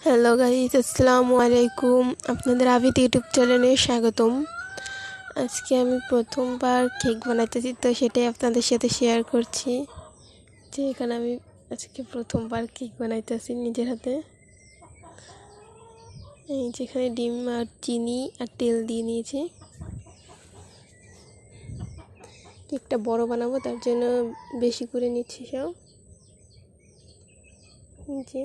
Hello guys, আসসালামু আলাইকুম। আপনাদের আবিদ ইউটিউব চ্যানেলে স্বাগতম। আজকে আমি প্রথমবার কেক বানাইতেছি, তো সেটাই আপনাদের সাথে শেয়ার করছি। যে এখানে আমি আজকে প্রথমবার কেক বানাইতেছি নিজের হাতে। এই যেখানে ডিম আর চিনি আর তেল দিয়ে নিয়েছি। কেকটা বড় বানাবো, তার জন্য বেশি করে নিচ্ছি সব। যে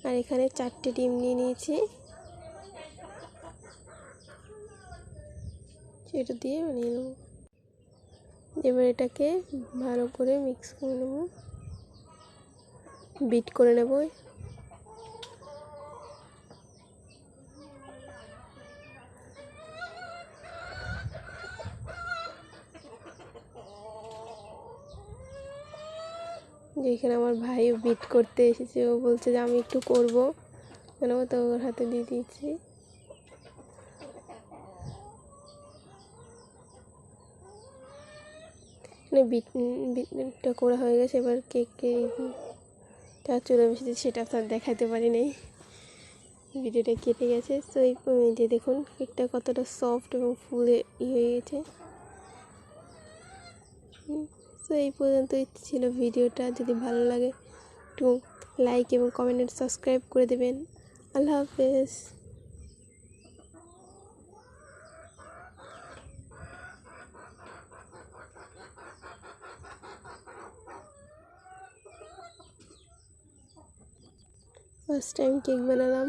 আর এখানে 4টে ডিম নিয়ে নিয়েছি, সেটা দিয়ে বানিয়ে নেব। এবার এটাকে ভালো করে মিক্স করে নেব, বিট করে নেব। যেখানে আমার ভাইও বিট করতে এসেছে, ও বলছে যে আমি একটু করবো কেন, তো ওর হাতে দিয়ে দিয়েছি। মানে বিটটা করা হয়ে গেছে। এবার কেককে চলে বসেছে, সেটা আপনার দেখাতে পারি নাই, ভিডিওটা কেটে গেছে। তো এই যে দেখুন কেকটা কতটা সফট এবং ফুলে হয়ে গেছে। তো এই পর্যন্তই ছিল ভিডিওটা। যদি ভালো লাগে একটু লাইক এবং কমেন্ট আর সাবস্ক্রাইব করে দেবেন। আল্লাহ হাফেজ। ফার্স্ট টাইম কেক বানালাম।